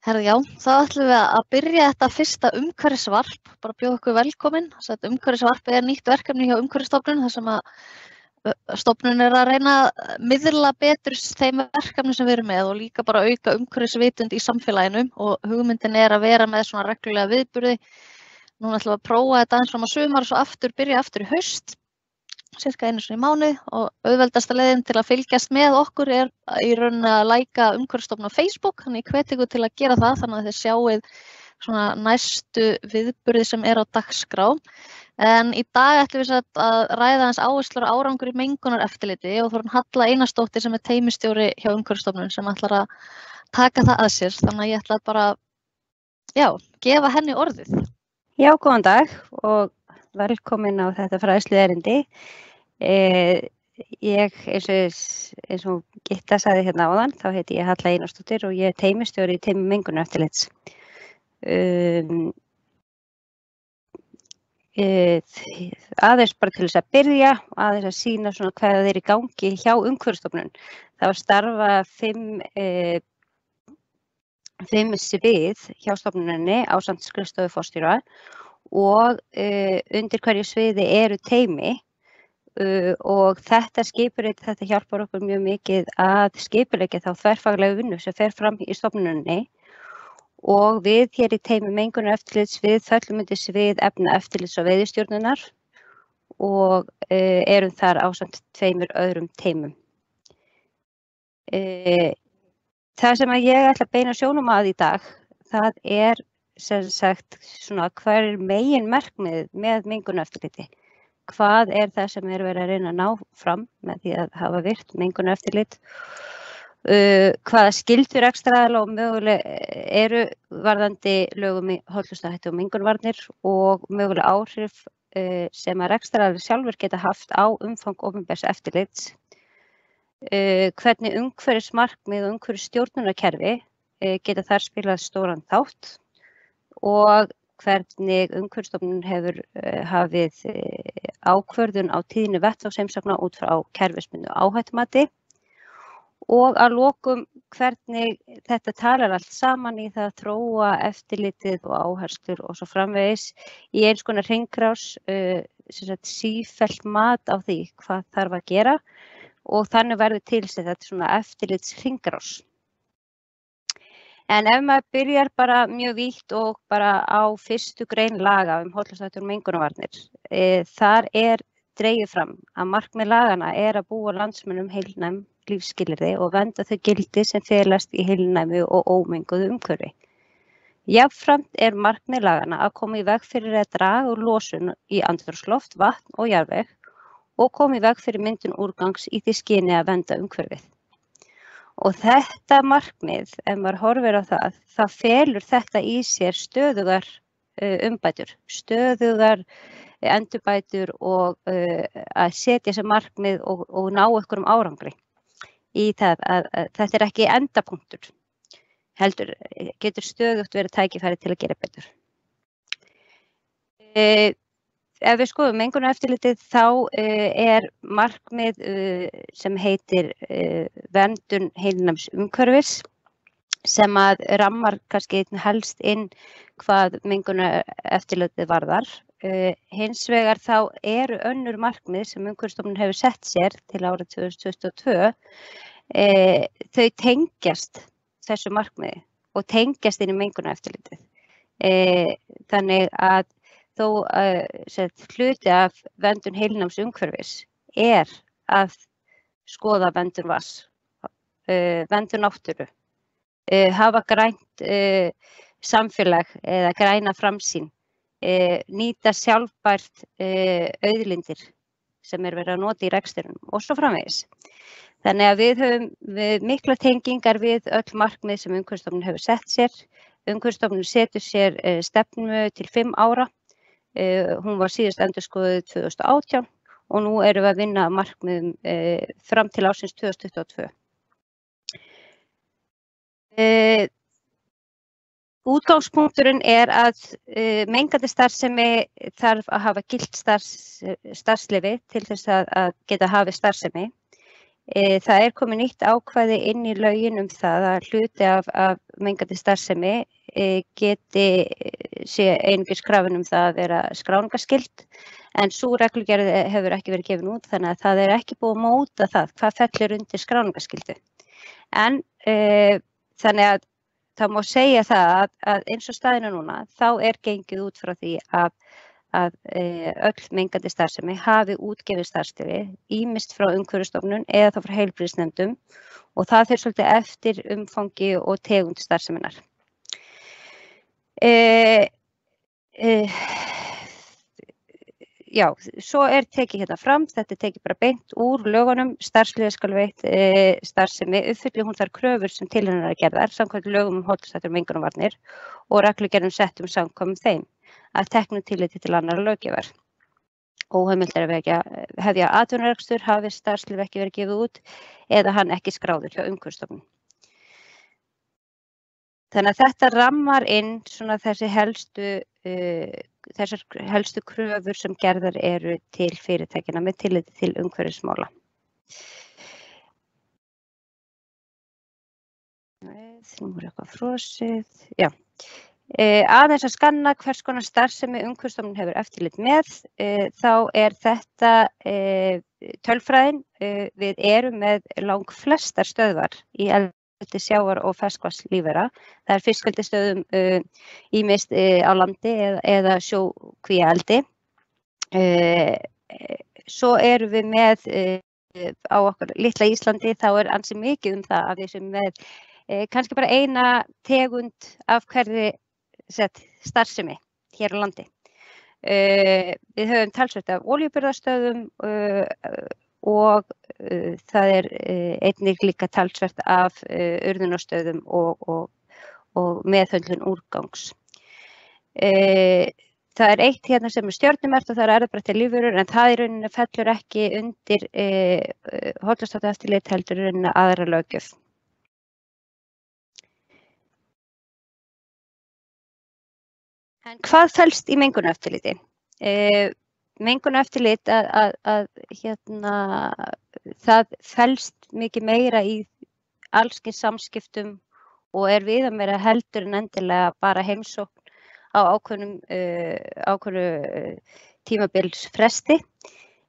Herðu, já, þá ætlum við að byrja þetta fyrsta umhverfisvarp, bara bjóða okkur velkomin. Umhverfisvarp nýtt verkefni hjá Umhverfisstofnun, þar sem að stofnun að reyna að miðla betur þeim verkefni sem við erum með og líka bara auka umhverfisvitund í samfélaginu og hugmyndin að vera með svona reglulega viðburði. Núna ætlum við að prófa þetta aðeins fram á sumar og svo byrja aftur í haust. Cirka einu sinni í mánuði og auðveldasta leiðin til að fylgjast með okkur í rauninni að læka Umhverfisstofnun á Facebook, þannig ég hvet ykkur til að gera það þannig að þið sjáið svona næstu viðburði sem á dagskrá. En í dag ætlum við að ræða aðeins áherslur og árangur í mengunareftirliti og Þórunn Halla Einarsdóttir sem teymistjóri hjá Umhverfisstofnun sem ætlar að taka það að sér, þannig að ég ætla bara gefa henni orðið. Já, góðan dag og velkomin á þetta fræðslu erindi. Ég, eins og Gitta sagði hérna áðan, þá heiti ég Halla Einarsdóttir og ég teymistjóri í teymi mengunareftirlits. Aðeins bara til þess að byrja, aðeins að sýna svona hvað í gangi hjá Umhverfisstofnun. Það starfa 5 svið hjá stofnuninni ásamt skrifstofu forstjóra og undir hverju sviði eru teymi og þetta skipurit, þetta hjálpar okkur mjög mikið að skipuleggja þá þverfaglega vinnu sem fer fram í stofnuninni og við hér í teymi mengunareftirlits við föllum undir svið efnaeftirlits og veiðistjórnunar og erum þar ásamt 2 öðrum teymum. Það sem að ég ætla að beina sjónum að í dag, það sem sagt svona hver meginmarkmiðið með mengunareftirliti. Hvað það sem verið að reyna að ná fram með því að hafa virt mengunareftirlit? Hvaða skyldur rekstraraðila og mögulega eru varðandi lögum í hollustuhætti og mengunarvarnir og mögulega áhrif sem að rekstraraðilar sjálfur geta haft á umfang opinbers eftirlits? Hvernig umhverfismarkmið og umhverfisstjórnunarkerfi geta þar spilað stóran þátt og hvernig Umhverfisstofnun hefur hafið ákvörðun á tíðni vettvangsheimsókna út frá kerfisbundnu áhættumati og að lokum hvernig þetta talar allt saman í það að þróa eftirlitið og áherslur og svo framvegis í eins konar hringrás, sífellt mat á því hvað þarf að gera og þannig verður til þetta svona eftirlitshringrás. En ef maður byrjar bara mjög vítt og bara á fyrstu grein laga hollustuhætti og mengunarvarnir, þar dregið fram að markmið lagana að búa landsmönnum heilnæm lífsskilyrði og vernda þau gildi sem felast í heilnæmu og ómenguðu umhverfi. Jafnframt markmið lagana að koma í veg fyrir að draga úr losun í andrúmsloft, vatn og jarðveg og koma í veg fyrir myndun úrgangs í því skyni að vernda umhverfið. Og þetta markmið, ef maður horfir á það felur þetta í sér stöðugar umbætur, stöðugar endurbætur og að setja þessi markmið og ná einhverjum árangri í það að þetta ekki endapunktur, heldur getur stöðugt verið tækifæri til að gera betur. Ef við skoðum mengunareftirlitið þá markmið sem heitir verndun heilnæms umhverfis sem að rammar kannski helst inn hvað mengunareftirlitið varðar. Hins vegar þá önnur markmið sem Umhverfisstofnun hefur sett sér til árið 2022. Þau tengjast þessu markmiði og tengjast inn í mengunareftirlitið. Þannig að þó hluti af verndun heilnæms umhverfis að skoða verndun vatns, verndun náttúru, hafa grænt samfélag eða græna framsýn, nýta sjálfbært auðlindir sem verið að nota í rekstrinum og svo framvegis. Þannig að við höfum mikla tengingar við öll markmið sem Umhverfisstofnun hefur sett sér. Umhverfisstofnun setur sér stefnu til 5 ára. Hún var síðast endurskoðuð 2018 og nú erum við að vinna markmiðum fram til ársins 2022. Útgangspunkturinn að mengandi starfsemi þarf að hafa gilt starfsleyfi til þess að geta hafið starfsemi. Það komið nýtt ákvæði inn í lögin það að hluti af mengandi starfsemi sé einungis krafan það að vera skráningarskyld, en sú reglugerð hefur ekki verið gefin út, þannig að það ekki búið að móta það hvað fellur undir skráningarskyldu. En þannig að það má segja það að eins og staðinu núna, þá gengið út frá því að öll mengandi starfsemi hafi útgefið starfsleyfi, ýmist frá Umhverfisstofnun eða þá frá heilbrigðisnefndum, og það fer svolítið eftir umfangi og tegund starfseminnar. Já, svo tekið hérna fram, þetta tekið bara beint úr lögunum, starfsleyfi skal veitt starfsemi uppfylli hún þær kröfur sem til hennar gerðar, samkvæmt lögum hollustuhætti og mengunarvarnir og reglugerðum settum samkvæmt þeim, að teknu tilliti til annarra löggjafar. Óheimilt að hefja atvinnurekstur hafi starfsleyfi ekki verið gefið út eða hann ekki skráður hjá Umhverfisstofnun. Þannig að þetta rammar inn svona þessar helstu kröfur sem gerðar eru til fyrirtækjanna með tilliti til umhverfismála. Nú eitthvað frosið. Já. Aðeins að skanna hvers konar starfsemi Umhverfisstofnun hefur eftirlit með, þá þetta tölfræðin. Við erum með langflestar stöðvar í eldi sjávar- og ferskvatnslífvera. Það fiskeldisstöðum ýmist á landi eða sjókvíaeldi. Svo erum við með á okkar litla Íslandi, þá ansi mikið það að við sem með kannski bara eina tegund af hverri starfsemi hér á landi. Við höfum talsvert af olíubirgðastöðvum og það einnig líka talsvert af urðunarstöðvum og meðhöndlun úrgangs. Það eitt hérna sem stjörnumerkt og það erfðabreyttar lífverur, en það í rauninni fellur ekki undir hollustuhættueftirlit heldur í rauninni aðra löggjöf. En hvað felst í mengunareftirliti? Mengunareftirlit það felst mikið meira í alls kyns samskiptum og viðameira heldur en endilega bara heimsókn á ákveðnu tímabilsfresti.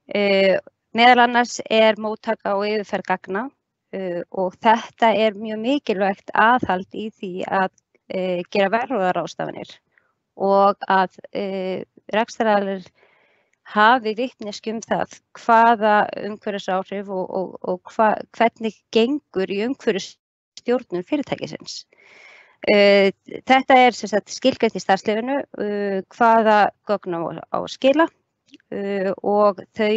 Meðal annars móttaka og yfirferð gagna og þetta mjög mikilvægt aðhald í því að gera varúðarráðstafanir og að rekstraraðilar hafi vitneskju það hvaða umhverfisáhrif og hvernig gengur í umhverfisstjórnun fyrirtækisins. Þetta sem sagt skilgreint í starfsleyfinu hvaða gögn á að skila og þau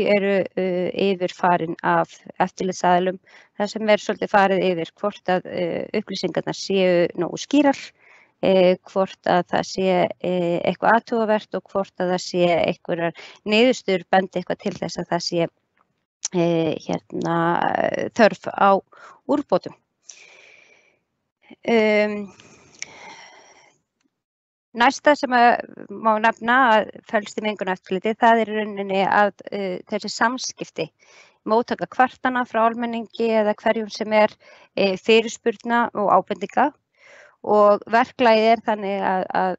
yfirfarin af eftirlitsaðilum, þar sem svolítið farið yfir hvort að upplýsingarnar séu nógu skýrar, hvort að það sé eitthvað athugavert og hvort að það sé einhverjar niðurstöður bendi eitthvað til þess að það sé þörf á úrbótum. Næsta sem má nefna að felst í mengunareftirliti, það í rauninni að þessi samskipti, móttaka kvartana frá almenningi eða hverjum sem fyrirspurna og ábendinga. Og verklagið þannig að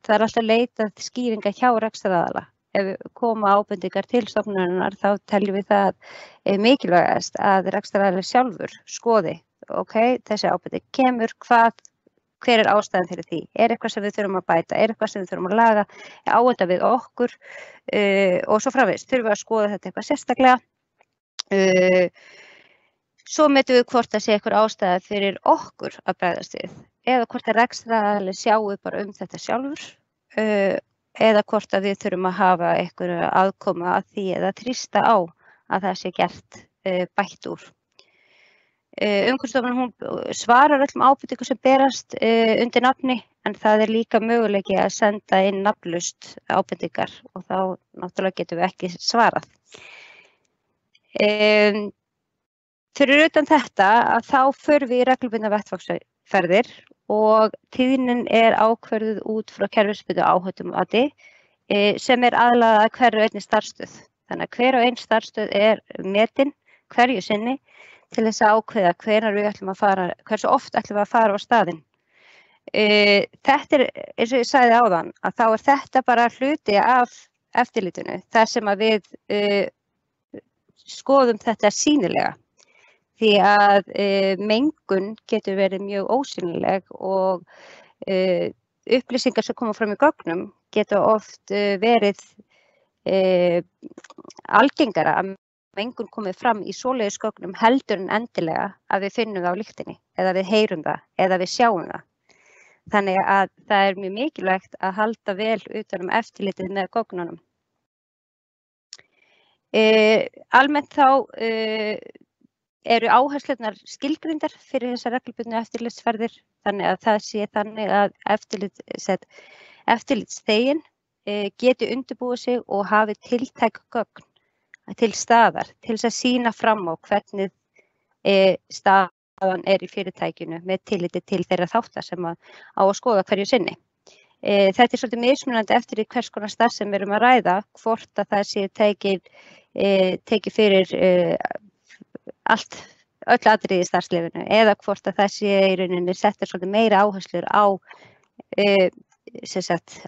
það alltaf leitað skýringa hjá rekstraraðila. Ef koma ábendingar til stofnunarinnar þá teljum við það mikilvægast að rekstraraðili sjálfur skoði, þessi ábending kemur, hver ástæðan fyrir því? Eitthvað sem við þurfum að bæta? Eitthvað sem við þurfum að laga? Á þetta við okkur? Og svo framvegis þurfum við að skoða þetta eitthvað sérstaklega. Svo metum við hvort það sé einhver ástæða fyrir okkur að bregðast við, eða hvort að rekstraraðili sjáu bara þetta sjálfur, eða hvort að við þurfum að hafa einhverja aðkomu að því eða þrýsta á að það sé gert bætt úr. Umhverfisstofnun svarar öllum ábendingum sem berast undir nafni, en það líka möguleiki að senda inn nafnlaust ábendingar og þá náttúrulega getum við ekki svarað. Fyrir utan þetta að þá förum við í reglubundnar vettvangsferðir og tíðnin ákvörðuð út frá kerfisbundnu áhættumati sem aðlagað að hverju einni starfsstöð. Þannig að hver og ein starfsstöð metin hverju sinni til þess að ákveða hvenær við ætlum að fara, hversu oft ætlum við að fara á staðinn. Þetta eins og ég sagði áðan, að þá þetta bara hluti af eftirlitinu, þar sem að við skoðum þetta sýnilega. Því að mengun getur verið mjög ósýnileg og upplýsingar sem koma fram í gögnum geta oft verið algengara að mengun komið fram í svoleiðis gögnum heldur en endilega að við finnum það á lyktinni eða við heyrum það eða við sjáum það. Þannig að það mjög mikilvægt að halda vel utan eftirlitið með gögnunum. Almennt þá eru áherslurnar skilgreindar fyrir þessar reglubundnu eftirlitsferðir, þannig að það sé þannig að eftirlitsþeginn geti undirbúið sig og hafi tiltæk gögn til staðar til þess að sýna fram á hvernig staðan í fyrirtækinu með tilliti til þeirra þátta sem á að skoða hverju sinni. Þetta svolítið mismunandi eftir í hvers konar starfsemi við erum að ræða, hvort að það sé tekið fyrir öll atriði í starfslífinu eða hvort að það sé í rauninni settir svolítið meira áherslur á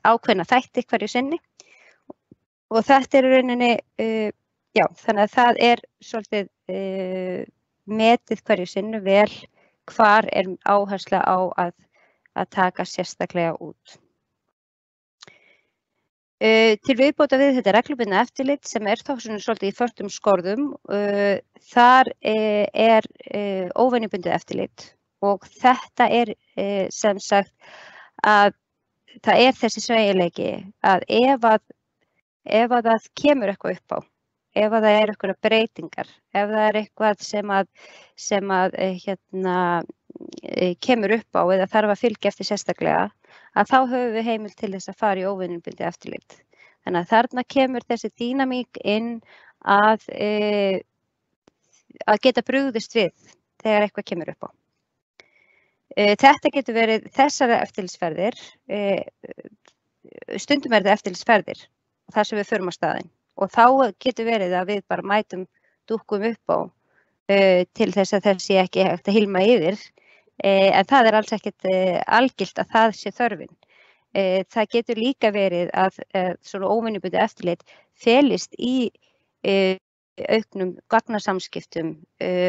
ákveðna þætti hverju sinni og þetta í rauninni, já, þannig að það svolítið metið hverju sinni vel hvar áhersla á að taka sérstaklega út. Til viðbótar við þetta reglubundna eftirlit sem þá svolítið í föstum skorðum, þar óvenjubundið eftirlit og þetta sem sagt að það þessi sveigjanleiki að ef að það kemur eitthvað upp á, ef að það eitthvað breytingar, ef það eitthvað sem kemur upp á eða þarf að fylgja eftir sérstaklega, að þá höfum við heimild til þess að fara í óvenjubundið eftirlit. Þannig að þarna kemur þessi dýnamík inn að geta brugðist við þegar eitthvað kemur upp á. Þetta getur verið þessara eftirlitsferðir, stundum þetta eftirlitsferðir þar sem við förum á staðinn og þá getur verið að við bara mætum dúkkum upp á til þess að þessi ekki hægt að hilma yfir. En það alls ekkert algilt að það sé þörfin. Það getur líka verið að svona óvenjubundið eftirlit felist í auknum gagnasamskiptum,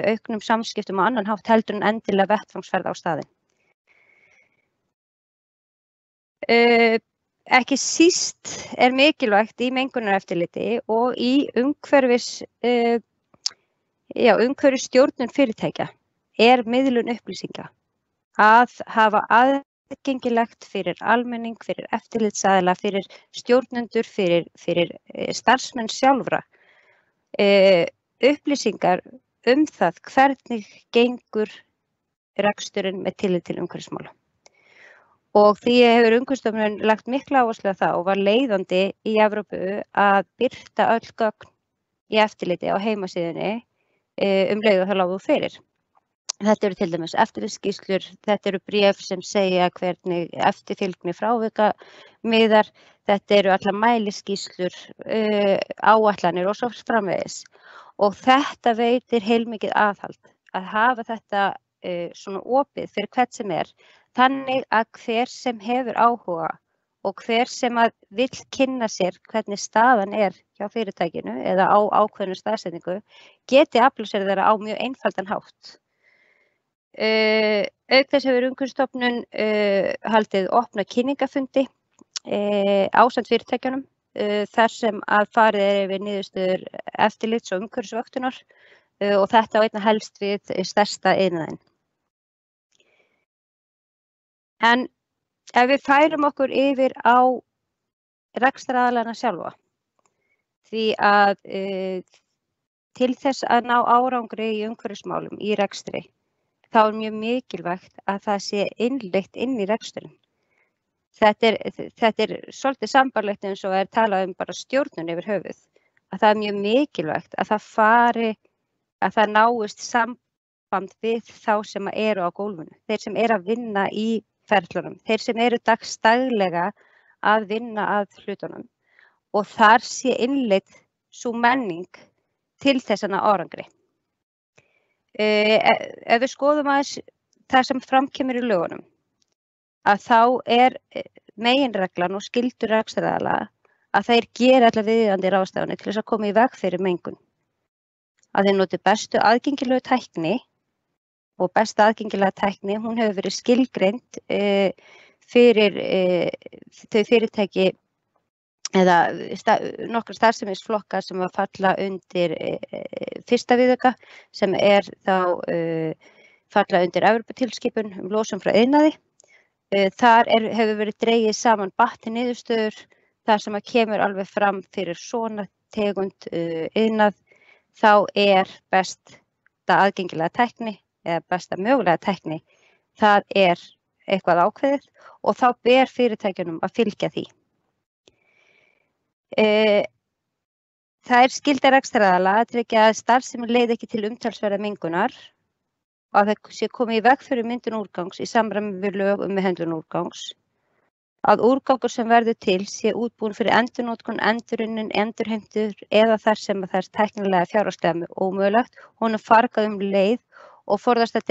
auknum samskiptum á annan hátt heldur en endilega vettvangsferð á staðinn. Ekki síst mikilvægt í mengunareftirliti og í umhverfisstjórnun fyrirtækja miðlun upplýsinga. Að hafa aðgengilegt fyrir almenning, fyrir eftirlitsaðila, fyrir stjórnendur, fyrir starfsmenn sjálfra. Upplýsingar það hvernig gengur reksturinn með tillit til umhverfismála. Og því hefur Umhverfisstofnun lagt mikla áherslu á það og var leiðandi í Evrópu að birta öll gögn í eftirliti á heimasíðunni leið og það lágu fyrir. Þetta eru til dæmis eftirlitsskýrslur, þetta eru bréf sem segja hvernig eftirfylgni frávika miðar, þetta eru allar mæliskýrslur, áætlanir og svo framvegis. Og þetta veitir heilmikið aðhald að hafa þetta svona opið fyrir hvern sem þannig að hver sem hefur áhuga og hver sem vill kynna sér hvernig staðan hjá fyrirtækinu eða á ákveðnu staðsetningu geti aflað sér þeirra á mjög einfaldan hátt. Auk þess hefur Umhverfisstofnun haldið opna kynningafundi ásamt fyrirtækjunum þar sem að farið yfir niðurstöður eftirlits og umhverfisvöktunar og þetta á einna helst við stærsta iðnaðinn. En ef við færum okkur yfir á rekstraraðilana sjálfa, því að til þess að ná árangri í umhverfismálum í rekstri, þá mjög mikilvægt að það sé innleitt inn í reksturinn. Þetta svolítið sambærilegt eins og talað bara stjórnun yfir höfuð, að það mjög mikilvægt að það náist samband við þá sem eru á gólfinu, þeir sem eru að vinna í ferlunum, þeir sem eru daglega að vinna að hlutunum og þar sé innleitt sú menning til þess að ná árangri. ef við skoðum aðeins það sem framkemur í lögunum, að þá meginreglan og skyldur rekstraraðila að þeir gera allar viðeigandi ráðstafanir til þess að koma í veg fyrir mengun. Að þeir noti bestu aðgengilegu tækni og besta aðgengilega tækni, hún hefur verið skilgreind fyrir þau fyrirtæki eða nokkra starfsemisflokka sem að falla undir fyrsta viðauka sem þá falla undir Evróputilskipun losun frá iðnaði. Þar hefur verið dregið saman batti niðurstöður þar sem að kemur alveg fram fyrir svona tegund iðnað, þá besta aðgengilega tækni eða besta mögulega tækni, það eitthvað ákveðið og þá ber fyrirtækjunum að fylgja því. Það skylda rekstraraðila að tryggja að starfsemi leiði ekki til umtalsverðar mengunar og að það sé komið í veg fyrir myndun úrgangs í samræmi við lög meðhöndlun úrgangs. Að úrgangur sem verður til sé útbúinn fyrir endurnotkun, endurunnin, endurheimtur eða þar sem það tæknilega fjárhagslega ómögulegt, honum fargað leið og forðast að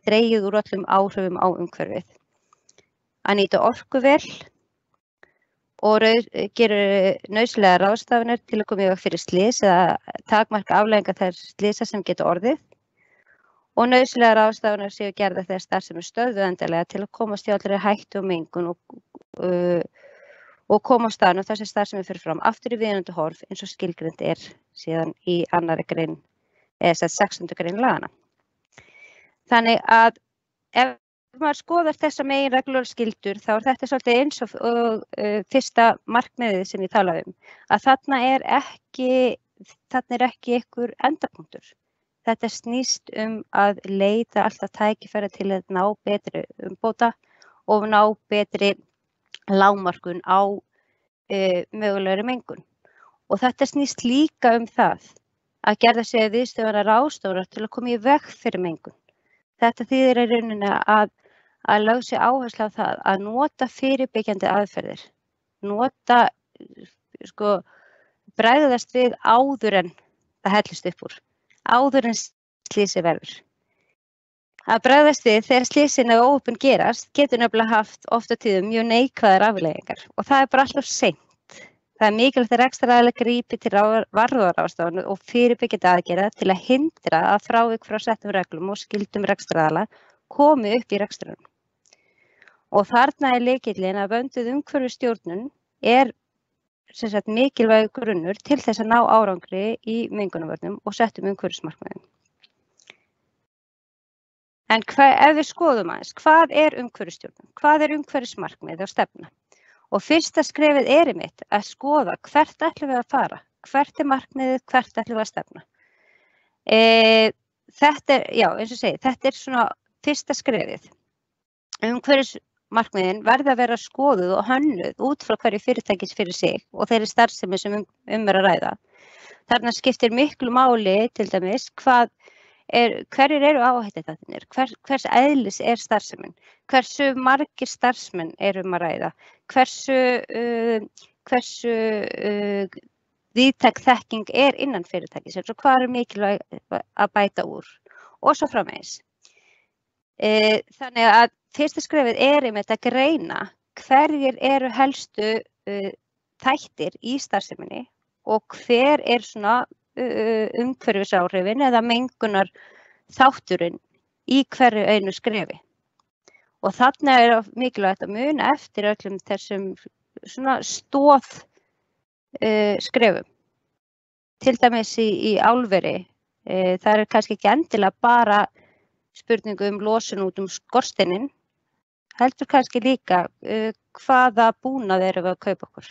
dregið úr öllum áhrifum á umhverfið. Að nýta orku vel og gerir nauðsynlegar ráðstafanir til að koma í veg fyrir slys eða takmarka afleiðingar þær slysa sem geta orðið og nauðsynlegar ráðstafanir séu gerðar þegar starfsemi stöðvuð endanlega til að komast í allri hættu og mengun og koma á staðnum þar sem starfsemi fer fram aftur í viðunandi horf eins og skilgreind síðan í 2. grein eða 16. grein laganna. Þannig að ef maður skoðar þessa meginreglur og skyldur þá þetta svolítið eins og fyrsta markmiðið sem ég talaði að þarna ekki einhver endapunktur. Þetta snýst að leita alltaf tækifæri til að ná betri umbóta og ná betri lágmarkun á mögulegri mengun. Og þetta snýst líka það að gerða sér viðstöðunar ráðstafanir til að koma í veg fyrir mengun. Þetta þýðir í rauninni að lögð sé áherslu á það að nota fyrirbyggjandi aðferðir, bregðast við áður en það hellist upp úr, áður en slysið verður. Að bregðast við þegar slysin eða óöppin gerast getur nefnilega haft oft á tíðum mjög neikvæðar afleiðingar og það bara alltaf seint. Það mikilvægt að rekstraraðilar grípi til varúðarráðstafana og fyrirbyggjandi aðgerða til að hindra að frávik frá settum reglum og skyldum rekstraraðila komi upp í rekstrinum. Og þarna lykillinn að vönduð umhverfisstjórnun mikilvægur grunnur til þess að ná árangri í mengunarvörnum og settum umhverfismarkmiðum. En ef við skoðum aðeins, hvað umhverfisstjórnun? Hvað umhverfismarkmið og stefna? Og fyrsta skrefið einmitt að skoða hvert ætlum við að fara, hvert markmiðið, hvert ætlum við að stefna. Þetta eins og segi, þetta svona fyrsta skrefið. Umhverfismarkmiðin verða að vera skoðuð og hönnuð út frá hverju fyrirtækis fyrir sig og þeirri starfsemi sem að ræða. Þarna skiptir miklu máli til dæmis hverjir eru áhættuþættirnir, hvers eðlis starfsemin, hversu margir starfsmenn að ræða, hversu víðtæk þekking innan fyrirtækisins og hvað mikilvægt að bæta úr og svo framvegis. Þannig að fyrsta skrefið einmitt að greina hverjir eru helstu þættir í starfseminni og hver svona umhverfisáhrifin eða mengunar þátturinn í hverju einu skrefi. Og þarna mikilvægt að muna eftir öllum þessum svona stoð skrefum. Til dæmis í álveri, það kannski ekki endilega bara spurningu losun út skorsteininn, heldur kannski líka hvaða búnað erum við að kaupa okkur.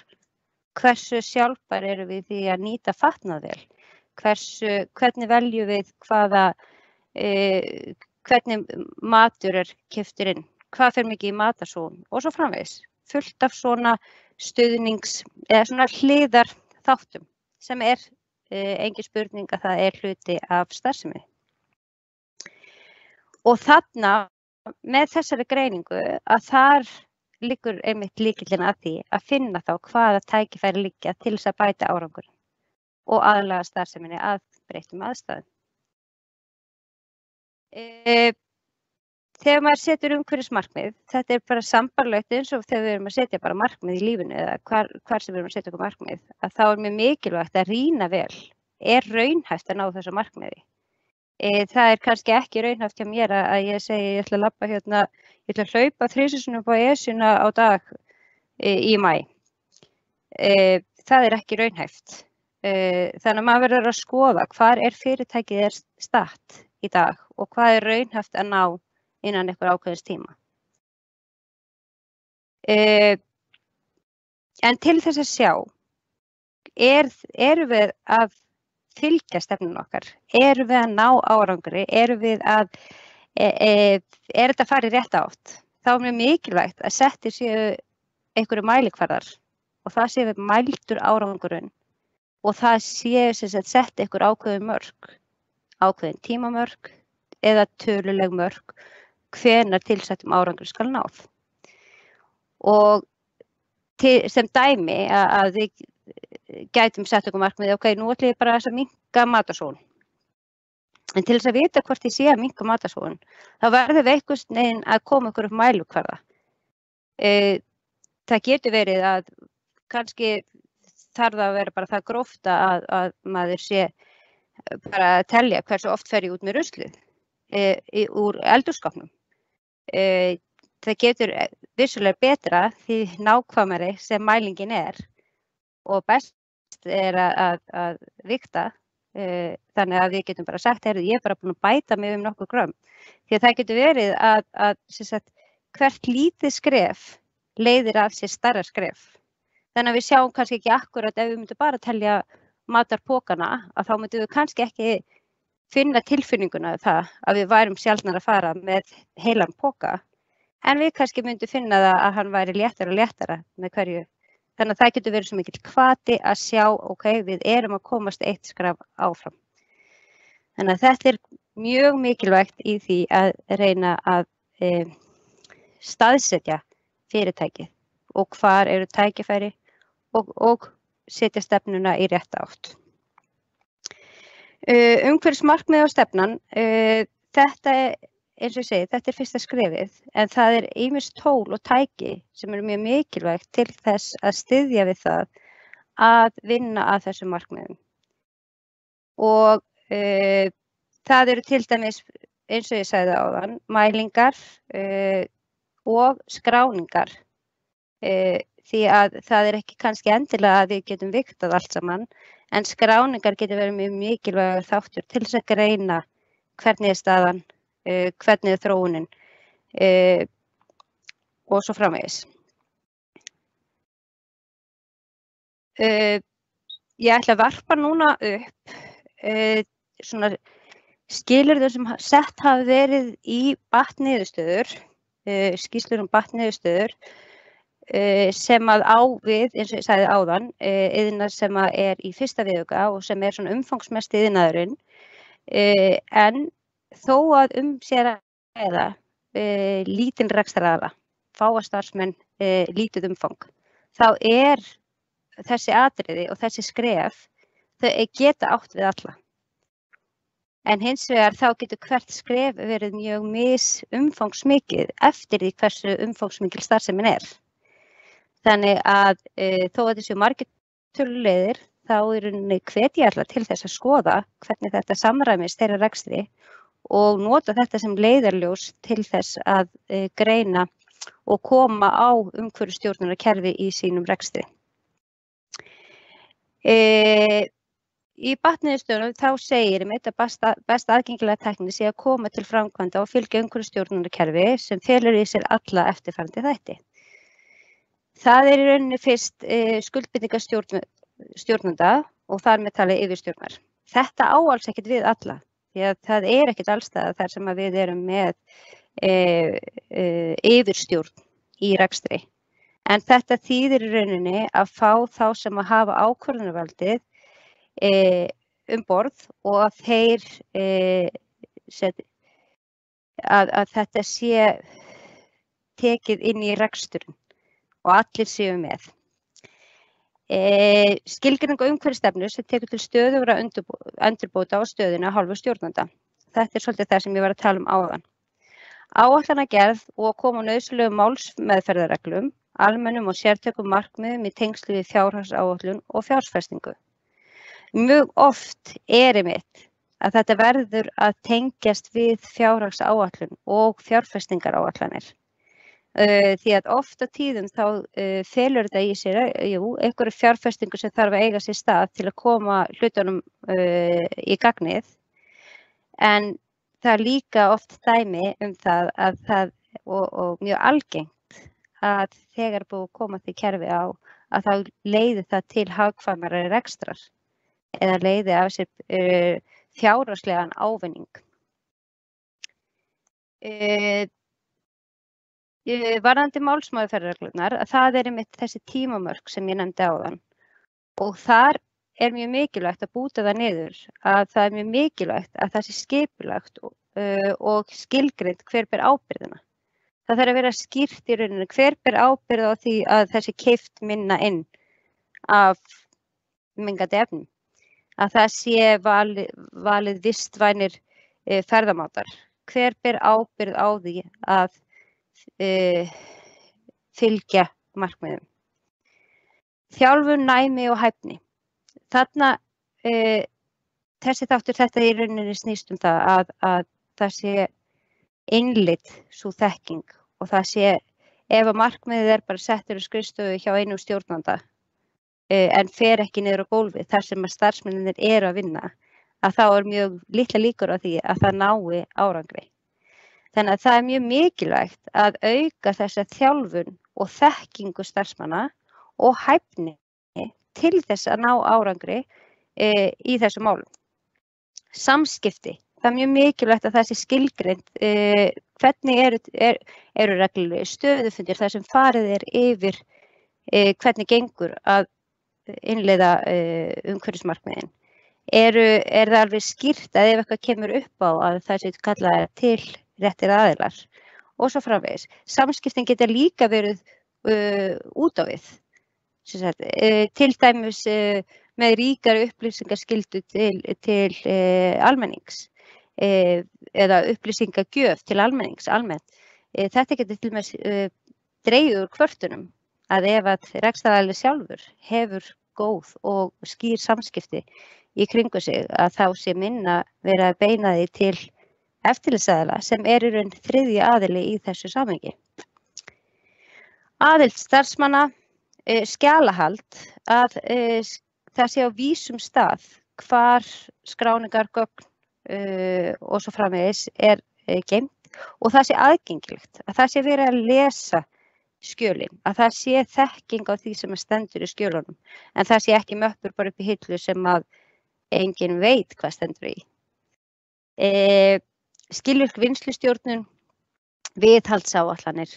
Hversu sjálfbær erum við því að nýta fatnað vel? Hvernig veljum við hvernig matur keyptur inn? Hvað fer mikið í matarsóun? Og svo framvegis. Fullt af svona stuðnings eða svona hliðar þáttum sem engin spurning að það hluti af starfsemi. Og þarna með þessari greiningu að þar liggur einmitt lykillinn að því að finna þá hvaða tækifæri liggja til þess að bæta árangur og aðlaga starfseminni að breyttum aðstæðum. Þegar maður setur umhverfismarkmið, þetta bara sambarlegt eins og þegar við erum að setja bara markmið í lífinu eða hvar sem við erum að setja okkur markmið, að þá mjög mikilvægt að rýna vel, raunhæft að ná þessu markmiði. Það kannski ekki raunhæft hjá mér að ég segi ég ætla að labba hérna, ég ætla að hlaupa 3 sinnum á Esjuna á dag í maí. Það ekki raunhæft. Þannig að maður verður að skoða hvar fyrirtækið statt í dag og hvað raunhæft að ná innan einhver ákveðins tíma. En til þess að sjá, erum við að fylgja stefnunum okkar? Erum við að ná árangri? Erum við að, þetta fara í rétta átt? Þá mjög mikilvægt að setja séu einhverju mælikvarðar og það séu við mældur árangurinn og það séu sem sagt sett einhver ákveðin mörk, ákveðin tímamörk eða töluleg mörk, hvenær tilsettum árangri skal náð. Og sem dæmi að við gætum sett okkur markmiði, ok, nú ætlum ég bara að minnka matarsóun. En til þess að vita hvort ég sé að minnka matarsóun, þá verður við einhvern veginn að koma okkur upp mælikvarða. Það getur verið að kannski þarf það að vera bara það gróft að maður sé bara að telja hversu oft fer ég út með ruslið úr eldhússkápnum. Það getur vissulega betra því nákvæmari sem mælingin og best að vigta þannig að við getum bara sagt, ég bara búin að bæta mig nokkur grömm. Því að það getur verið að hvert lítið skref leiðir af sér stærra skref. Þannig að við sjáum kannski ekki akkurat ef við myndum bara telja matarpokana, að þá myndum við kannski ekki finna tilfinninguna það að við værum sjaldnar að fara með heilan poka, en við kannski myndum finna það að hann væri léttara og léttara með hverju. Þannig að það getur verið svo mikill hvati að sjá, ok, við erum að komast eitt skref áfram. Þannig að þetta mjög mikilvægt í því að reyna að staðsetja fyrirtækið og hvar eru tækifæri og setja stefnuna í rétta átt. Umhverfismarkmið og stefnan, þetta eins og ég segi, þetta fyrsta skrefið, en það ýmis tól og tæki sem mjög mikilvægt til þess að styðja við það að vinna að þessum markmiðum. Og það eru til dæmis, eins og ég sagði áðan, mælingar og skráningar, því að það ekki kannski endilega að við getum vigtað allt saman, en skráningar getur verið mjög mikilvægur þáttur til þess að greina hvernig staðan, hvernig þróunin og svo framvegis. Ég ætla að varpa núna upp svona skilyrði sem sett hafa verið í BAT-niðurstöður, skýrslur BAT-niðurstöður, sem að á við, eins og ég sagði áðan, iðnað sem í fyrsta viðauka og sem svona umfangsmesti iðnaðurinn, en þó að sé að ræða lítinn rekstraraðila, fáa starfsmenn, lítið umfang, þá þessi atriði og þessi skref, þau geta átt við alla. En hins vegar þá getur hvert skref verið mjög umfangsmikið eftir því hversu umfangsmikil starfsemin Þannig að þó að þessu margir töluleiðir, þá hvet ég alla til þess að skoða hvernig þetta samræmist þeirra rekstri og nota þetta sem leiðarljós til þess að greina og koma á umhverfisstjórnunarkerfi í sínum rekstri. Í BAT-niðurstöðunum þá segir að best aðgengilega tækni sé að koma til framkvæmda og fylgja umhverfisstjórnunarkerfi sem felur í sér alla eftirfarandi þætti. Það í rauninni fyrst skuldbindingar stjórnenda og þar með talið yfirstjórnar. Þetta á alls ekkert við alla, því að það ekkert allstaðar þar sem við erum með yfirstjórn í rekstri. En þetta þýðir í rauninni að fá þá sem að hafa ákvörðunarvaldið borð og að þeir að þetta sé tekið inn í reksturinn og allir séu með. Skilgreining á umhverfisstefnu sem tekur til stöðugra endurbóta á stöðuna af hálfu stjórnenda. þetta svolítið það sem ég var að tala áðan. Áætlanagerð og koma nauðsynlegum málsmeðferðarreglum, almennum og sértækum markmiðum í tengslu við fjárhagsáætlun og fjárfestingu. Mjög oft einmitt að þetta verður að tengjast við fjárhagsáætlun og fjárfestingaráætlanir. Því að oft á tíðum þá felur þetta í sér, einhverju fjárfestingu sem þarf að eiga sér stað til að koma hlutunum í gagnið, en það er líka oft dæmi það að það, og mjög algengt, að þegar búið að koma því kerfi á, að þá leiði það til hagkvæmari rekstrar eða leiði af sér fjárhagslegan ávinning. Varðandi málsmeðferðarreglurnar, það einmitt þessi tímamörk sem ég nefndi áðan, og þar er mjög mikilvægt að búta það niður, að það er mjög mikilvægt að það sé skipulagt og skilgreint hver ber ábyrgðina. Það þarf að vera skýrt í rauninni hver ber ábyrgð á því að þessi keypt minna inn af mengandi efnum. Að það sé valið vistvænir ferðamátar. Hver ber ábyrgð á því að fylgja markmiðum. Þjálfun, næmi og hæfni. Þarna, þessi þáttur, þetta í rauninni snýst það að það sé innleidd sú þekking og það sé, ef að markmiðið bara settur í skrifstofu hjá einum stjórnanda en fer ekki niður á gólfið þar sem að starfsmennirnir eru að vinna, að þá er mjög litla líkur á því að það nái árangri. Þannig að það er mjög mikilvægt að auka þessa þjálfun og þekkingu starfsmanna og hæfni til þess að ná árangri í þessu málum. Samskipti. Það er mjög mikilvægt að það sé skilgreint hvernig eru reglulegir stöðufundir þar sem farið yfir hvernig gengur að innleiða umhverfismarkmiðin. Er það alveg skýrt að ef eitthvað kemur upp á að það sé kallað til réttir aðilar og svo framvegis. Samskiptin geta líka verið út á við. Til dæmis með ríkari upplýsingaskyldu til almennings eða upplýsingagjöf til almennings almennt. Þetta getur til og með dregið úr kvörtunum að ef að rekstraraðili sjálfur hefur góð og skýr samskipti í kringu sig að þá sé minna verið að beina því til eftirlitsaðila sem í raun þriðji aðili í þessu samhengi. Aðild starfsmanna, skjalahald, að það sé á vísum stað hvar skráningar, gögn og svo framvegis geymt og það sé aðgengilegt, að það sé verið að lesa skjölin, að það sé þekking á því sem stendur í skjölunum, en það sé ekki möppur bara upp í hillu sem að enginn veit hvað stendur í. Skilvirk vinnslustjórnun, viðhaldsáætlanir,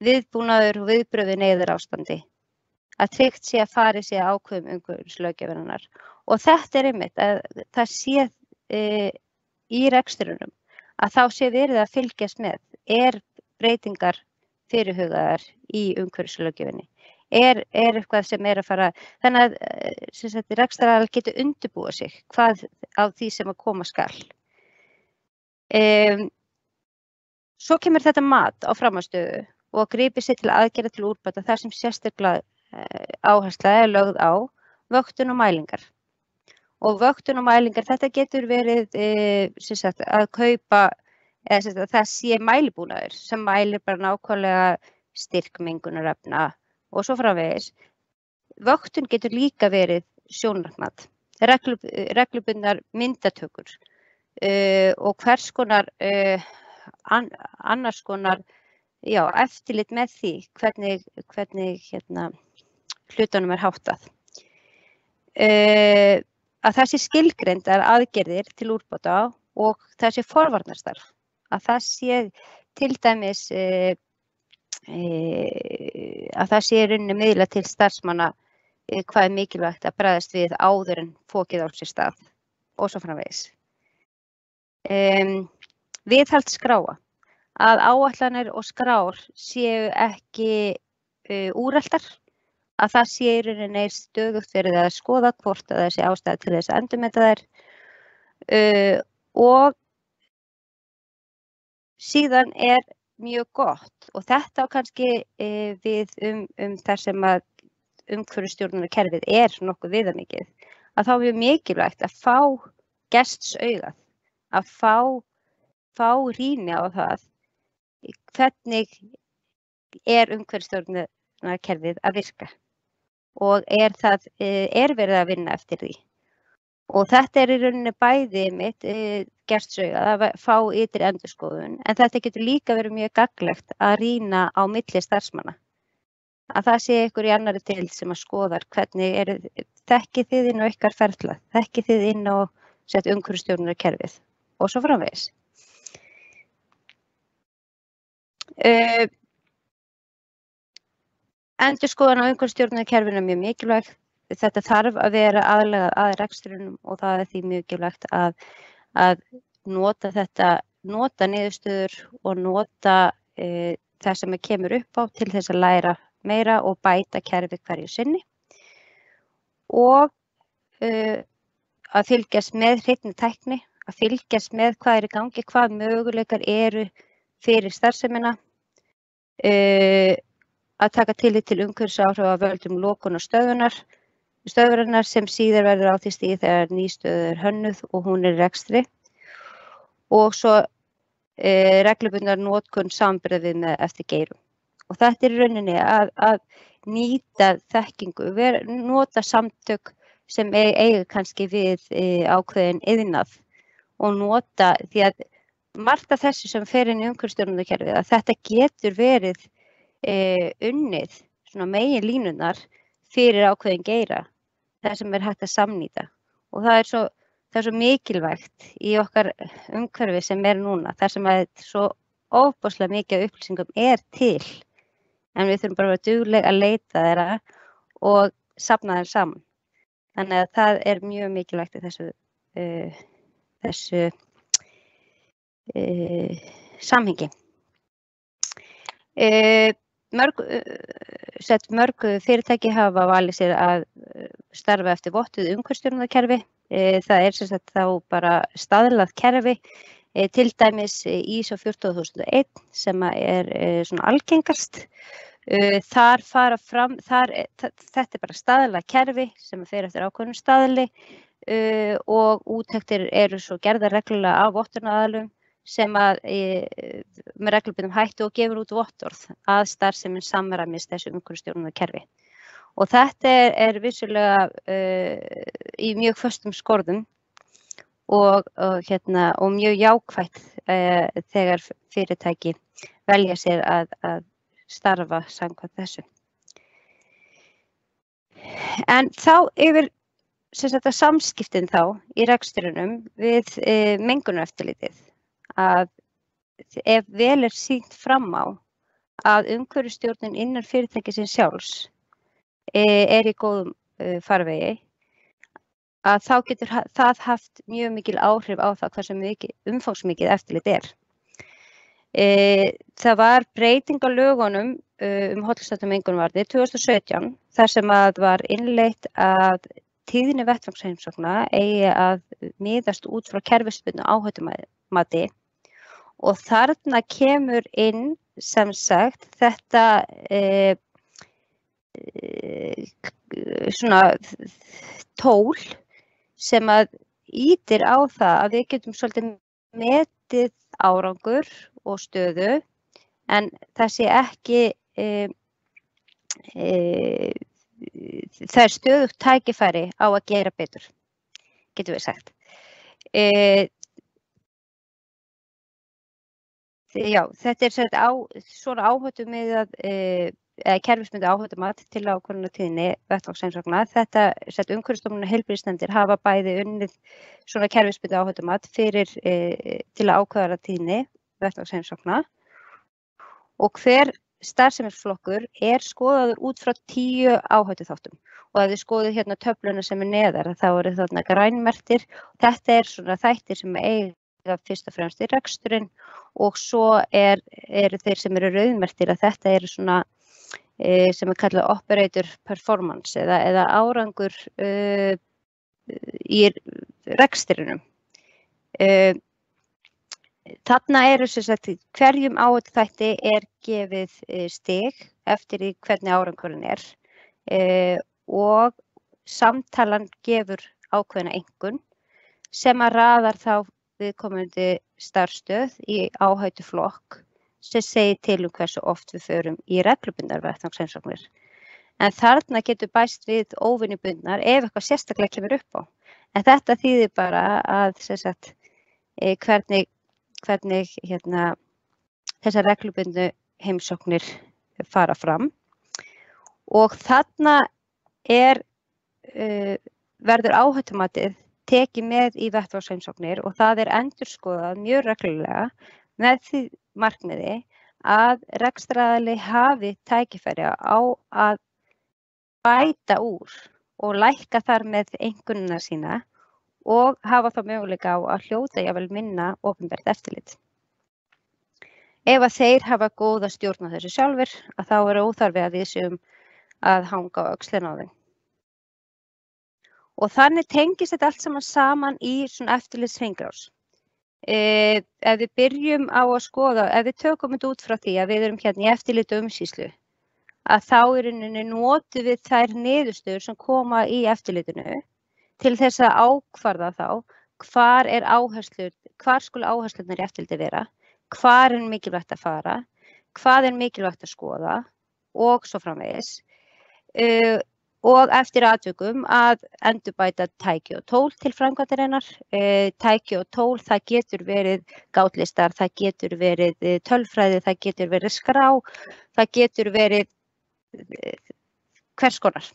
viðbúnaður og viðbrögð við neyðarástandi, að tryggt sé að farið sé ákveðum umhverfislöggjafarinnar. Og þetta einmitt að það sé í rekstrinum, að þá sé verið að fylgjast með, breytingar fyrirhugaðar í umhverfislöggjafinni. Eitthvað sem að fara, þannig að rekstraraðilar getur undirbúið sig hvað á því sem að koma skal. Svo kemur þetta mat á frammistöðu og gripið sér til aðgerða til úrbóta þar sem sérstaklega áhersla lögð á vöktun og mælingar. Og vöktun og mælingar, þetta getur verið að kaupa, eða það sé mælibúnaður sem mælir bara nákvæmlega styrk mengunarefna og svo framvegis. Vöktun getur líka verið sjónarmat, reglubundnar myndatökur og hvers konar annars konar eftirlit með því hvernig hlutunum háttað. Að það sé skilgreindar aðgerðir til úrbóta og það sé forvarnarstarf. Að það sé til dæmis að það sé í rauninni miðla til starfsmanna hvað mikilvægt að bregðast við áður en fokið á sér stað og svo framvegis. Viðhaldsskráa. Að áætlanir og skrár séu ekki úreltar, að það sé í rauninni stöðugt verið að skoða hvort að það sé ástæða til þess að endurmeta þær og síðan mjög gott og þetta á kannski við þar sem að umhverfisstjórnunarkerfið nokkuð viðamikið, að þá mjög mikilvægt að fá gestsaugað, að fá rýni á það hvernig umhverfisstjórnunarkerfið að virka og verið að vinna eftir því. Og þetta í rauninni bæði gestsaugað að fá ytri endurskoðun, en þetta getur líka verið mjög gagnlegt að rýna á milli starfsmanna. Að það sé ykkur í annarri deild sem að skoðar hvernig þekkið þið inn á ykkar ferla, þekkið þið inn á umhverfisstjórnunarkerfið og svo framvegis. Endurskoðun á umhverfisstjórnunarkerfinu mjög mikilvægt. Þetta þarf að vera aðlagað að rekstrinum og það því mikilvægt að nota niðurstöður og nota það sem kemur upp á til þess að læra meira og bæta kerfið hverju sinni og að fylgjast með hreinni tækni, að fylgjast með hvað í gangi, hvað möguleikar eru fyrir starfsemina, að taka tillit til umhverfisáhrifa af völdum lokun og stöðvarinnar sem síðar verður á því stigi þegar ný stöð hönnuð og hún í rekstri og svo reglubundnar notkun samanburði með eftir geirum. Og þetta í rauninni að nýta þekkingu, nota samtök sem eiga kannski við ákveðin iðnað og nota því að margt af þessu sem fer inn í umhverfisstjórnunarkerfið að þetta getur verið unnið svona meginlínurnar fyrir ákveðin geira, það sem hægt að samnýta og það er svo mikilvægt í okkar umhverfi sem núna, þar sem að svo ofboðslega mikið af upplýsingum til, en við þurfum bara að vera dugleg að leita þeirra og safna þeim saman. Þannig að það mjög mikilvægt í þessu samhengi. Mörg fyrirtæki hafa valið sér að starfa eftir vottuðu umhverfisstjórnunarkerfi. Það sem sagt þá bara staðlað kerfi, til dæmis ISO 14001 sem svona algengast. Þetta bara staðlað kerfi sem fer eftir ákveðnum staðli og úttektir svo gerðar reglulega af vottunaraðilum sem með reglubundnum hætti og gefur út vottorð að starfsemin samræmist þessu umhverfisstjórnunarkerfi. Og þetta vissulega í mjög föstum skorðum og mjög jákvætt þegar fyrirtæki velja sér að starfa samkvæmt þessu. En þá yfir samskiptin þá í rekstrinum við mengunareftirlitið, að ef vel sýnt fram á að umhverfisstjórnun innan fyrirtækisins sjálfs í góðum farvegi, að þá getur það haft mjög mikil áhrif á það hversu umfangsmikið eftirlit Það var breyting á lögunum hollustuhætti og mengunarvarnir 2017 þar sem að var innleitt að tíðni vettvangsheimsókna eigi að miðast út frá kerfisbundnu áhættumati og þarna kemur inn sem sagt þetta svona tól sem að ýtir á það að við getum svolítið metið árangur og stöðu en það sé ekki það stöðugt tækifæri á að gera betur, getum við sagt. Já, þetta svona áhættumiðað eða kerfisbundið áhættumat til ákvörðunartíðni vettvangsheimsókna. Þetta Umhverfisstofnun og heilbrigðisnefndir hafa bæði unnið svona kerfisbundið áhættumat fyrir til að ákveða tíðni vettvangsheimsókna og hver starfsemisflokkur skoðaður út frá 10 áhættuþáttum og ef þið skoðið hérna töfluna sem neðar þá eru þarna grænmerktir. Þetta svona þættir sem eiga fyrst og fremst í reksturinn og svo eru þeir sem eru rauðmerktir að þetta svona sem kallað operator performance eða árangur í rekstrinum. Þarna eru sem sagt hverjum áhættuþætti gefið stig eftir því hvernig árangurinn og samtalan gefur ákveðna einkunn sem að raðar þá viðkomandi starfsstöð í áhættuflokk sem segir til hversu oft við förum í reglubundnar vettvangsheimsóknir. En þarna getur bæst við óvenjubundnar ef eitthvað sérstaklega kemur upp á. En þetta þýðir bara að sem sagt, hvernig þessar reglubundnu heimsóknir fara fram. Og þarna verður áhættumatið tekið með í vettvangsheimsóknir og það endurskoðað mjög reglulega með því markmiði að rekstraraðili hafi tækifæri á að bæta úr og lækka þar með einkunnina sína og hafa þá möguleika á að hljóta jafnvel minna opinbert eftirlit. Ef að þeir hafa góða stjórn á þessu sjálfur, að þá óþarfi að við séum að hanga á öxlina á þeim. Og þannig tengist þetta allt saman í svona eftirlitshringrás. Ef við byrjum á að skoða, ef við tökum þetta út frá því að við erum hérna í eftirlit og umsýslu, að þá í rauninni notum við þær niðurstöður sem koma í eftirlitinu til þess að ákvarða þá hvar skulu áherslurnar í eftirliti vera, hvar mikilvægt að fara, hvað mikilvægt að skoða og svo framvegis. Og eftir atvikum að endurbæta tæki og tól til framkvæmdarinnar. Tæki og tól, það getur verið gátlistar, það getur verið tölfræði, það getur verið skrá, það getur verið hvers konar.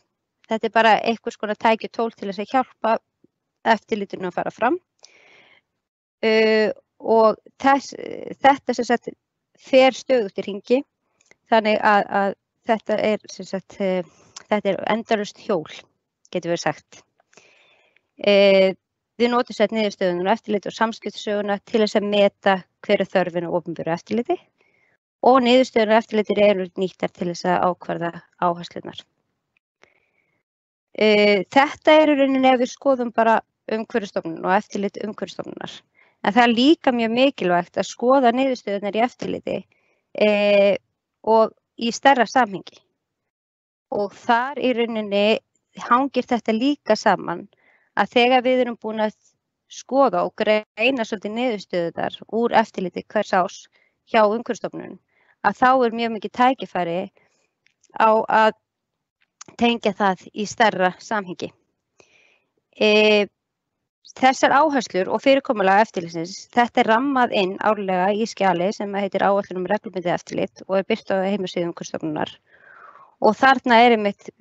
Þetta bara einhvers konar tæki og tól til þess að hjálpa eftirlitinu að fara fram. Og þetta sem sagt fer stöðugt í hringi, þannig að þetta sem sagt þetta endalaust hjól, getur við sagt. Við notum sett niðurstöðunum eftirlit og samskiptasöguna til þess að meta hver þörfin á opinberu eftirliti og niðurstöðunum eftirlitir eru nýttar til þess að ákvarða áherslurnar. Þetta í rauninni ef við skoðum bara Umhverfisstofnun og eftirlit Umhverfisstofnunar. En það líka mjög mikilvægt að skoða niðurstöðunar í eftirliti og í stærra samhengi. Og þar í rauninni hangir þetta líka saman að þegar við erum búin að skoða og greina svolítið niðurstöðunar úr eftirliti hvers árs hjá Umhverfisstofnun, að þá mjög mikið tækifæri á að tengja það í stærra samhengi. Þessar áherslur og fyrirkomulag eftirlitsins, þetta rammað inn árlega í skjali sem heitir áætlun reglubundið eftirlit og birt á heimasíðu Umhverfisstofnunar. Og þarna einmitt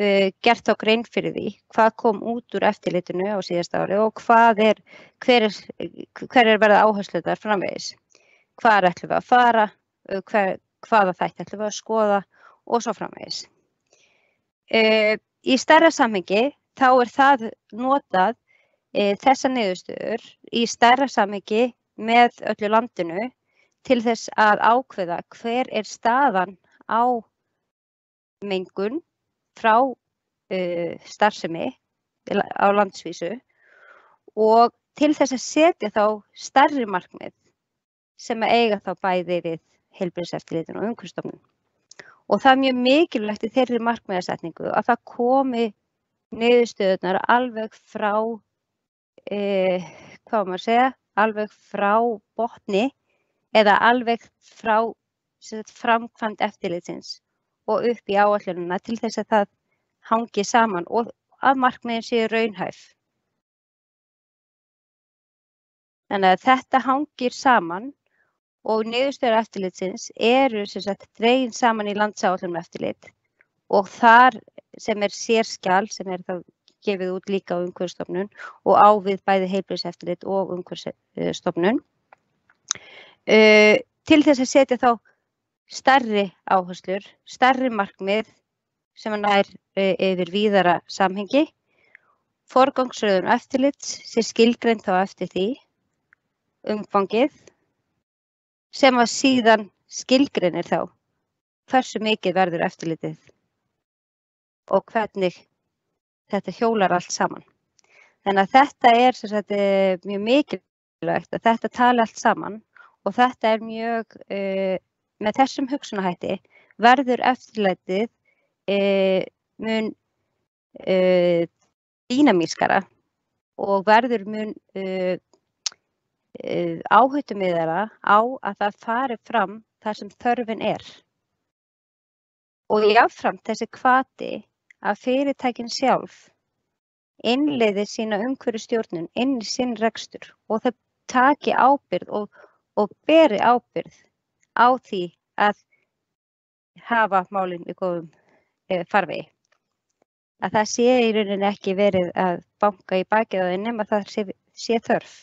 gert þá grein fyrir því hvað kom út úr eftirlitinu á síðasta ári og hver verða áherslurnar framvegis. Hvar ætlum við að fara, hvaða þætti ætlum við að skoða og svo framvegis. Í stærra samhengi þá það notað þessa niðurstöður í stærra samhengi með öllu landinu til þess að ákveða hver staðan á mengun frá starfsemi á landsvísu og til þess að setja þá stærri markmið sem eiga þá bæði við heilbrigðiseftirlitinu og Umhverfisstofnun. Og það mjög mikilvægt í þeirri markmiðasetningu að það komi niðurstöðurnar alveg frá, alveg frá botni eða alveg frá framkvæmd eftirlitsins og upp í áætlunina til þess að það hangi saman og að markmiðin séu raunhæf. Þannig að þetta hangir saman og niðurstöður eftirlitsins eru dregin saman í landsáætlun eftirlit og þar sem sérskjal sem þá gefið út líka á Umhverfisstofnun og á við bæði heilbrigðiseftirlit og Umhverfisstofnun til þess að setja þá stærri áherslur, stærri markmið sem nær yfir víðara samhengi, forgangsröðun eftirlits sem skilgreint þá eftir því, umfangið, sem að síðan skilgreinir þá hversu mikið verður eftirlitið og hvernig þetta hjólar allt saman. Þannig að þetta mjög mikilvægt að þetta tali allt saman og þetta mjög, með þessum hugsunarhætti verður eftirlætið mun dýnamískara og verður mun áhættumiðara á að það fari fram þar sem þörfin og jafnframt þessi hvati að fyrirtækin sjálf innleiði sína umhverfisstjórnun inn í sinn rekstur og þau taki ábyrgð og beri ábyrgð á því að hafa málin í góðum farvegi. Að það sé í rauninni ekki verið að banka í bakið á þeim nema það sé þörf.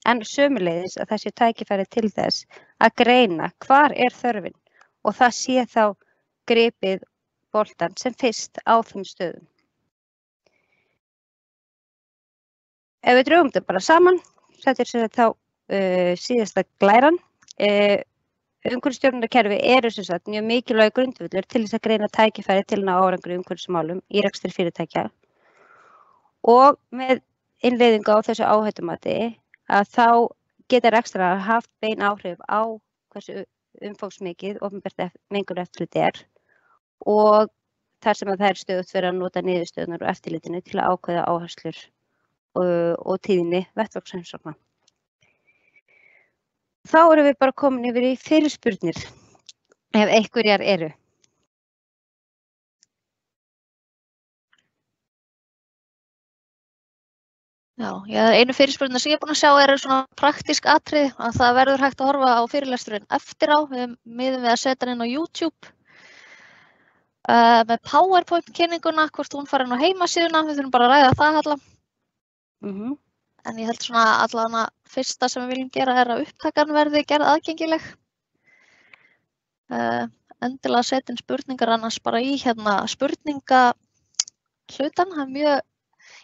En sömuleiðis að það sé tækifæri til þess að greina hvar þörfin og það sé þá gripið boltann sem fyrst á þeim stöðum. Ef við drögum þetta bara saman, þetta sem þá síðasta glæran. Umhverfisstjórnunarkerfi sem sagt mjög mikilvægur grundvöllur til þess að greina tækifæri til að ná árangri í umhverfismálum í rekstri fyrirtækja. Og með innleiðingu á þessu áhættumati að þá geta rekstrar haft bein áhrif á hversu umfangsmikið opinbert mengunareftirlit og þar sem að það stöðugt verið að nota niðurstöðunar og eftirlitinu til að ákveða áherslur og tíðni vettvangsrannsókna. Þá erum við bara komin yfir í fyrirspurnir, ef einhverjar eru. Já, einu fyrirspurnir sem ég búin að sjá svona praktísk atriði að það verður hægt að horfa á fyrirlesturinn eftir á, miðum við að setja inn á YouTube. Með PowerPoint-kynninguna, hvort hún farin á heimasíðuna, við þurfum bara að ræða það alla. En ég held svona allavega fyrsta sem við viljum gera að upptakan verði gerð aðgengileg. Endilega setja inn spurningar annars bara í spurningahlutan. Það mjög,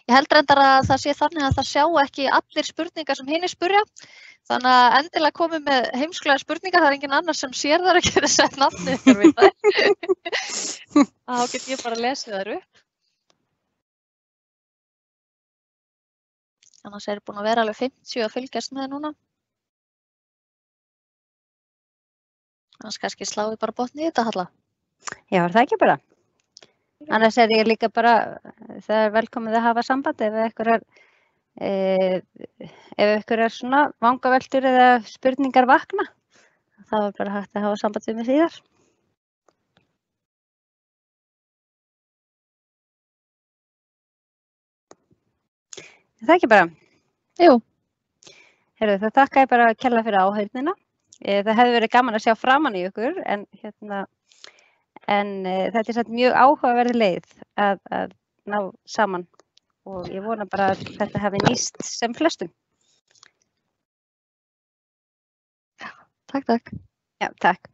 ég held reyndar að það sé þannig að það sjá ekki allir spurningar sem hinir spurja. Þannig að endilega komið með heimskulegar spurningar, það enginn annar sem sér þar að geta sett nafnið ykkur við þær. Þá get ég bara lesið þær upp. Annars búin að vera alveg 50 að fylgjast með núna. Annars kannski sláum við bara botni í þetta, Halla. Já, það ekki bara. Annars ég líka bara, það velkomið að hafa samband ef ykkur svona vangaveltur eða spurningar vakna. Það bara hægt að hafa samband við mig síðar. Það ekki bara? Jú. Heyrðu, það þakka ég bara kærlega fyrir áheyrnina. Það hefði verið gaman að sjá framan í ykkur, en þetta samt mjög áhugaverð leið að ná saman og ég vona bara að þetta hafi nýst sem flestum. Já, takk. Já, takk.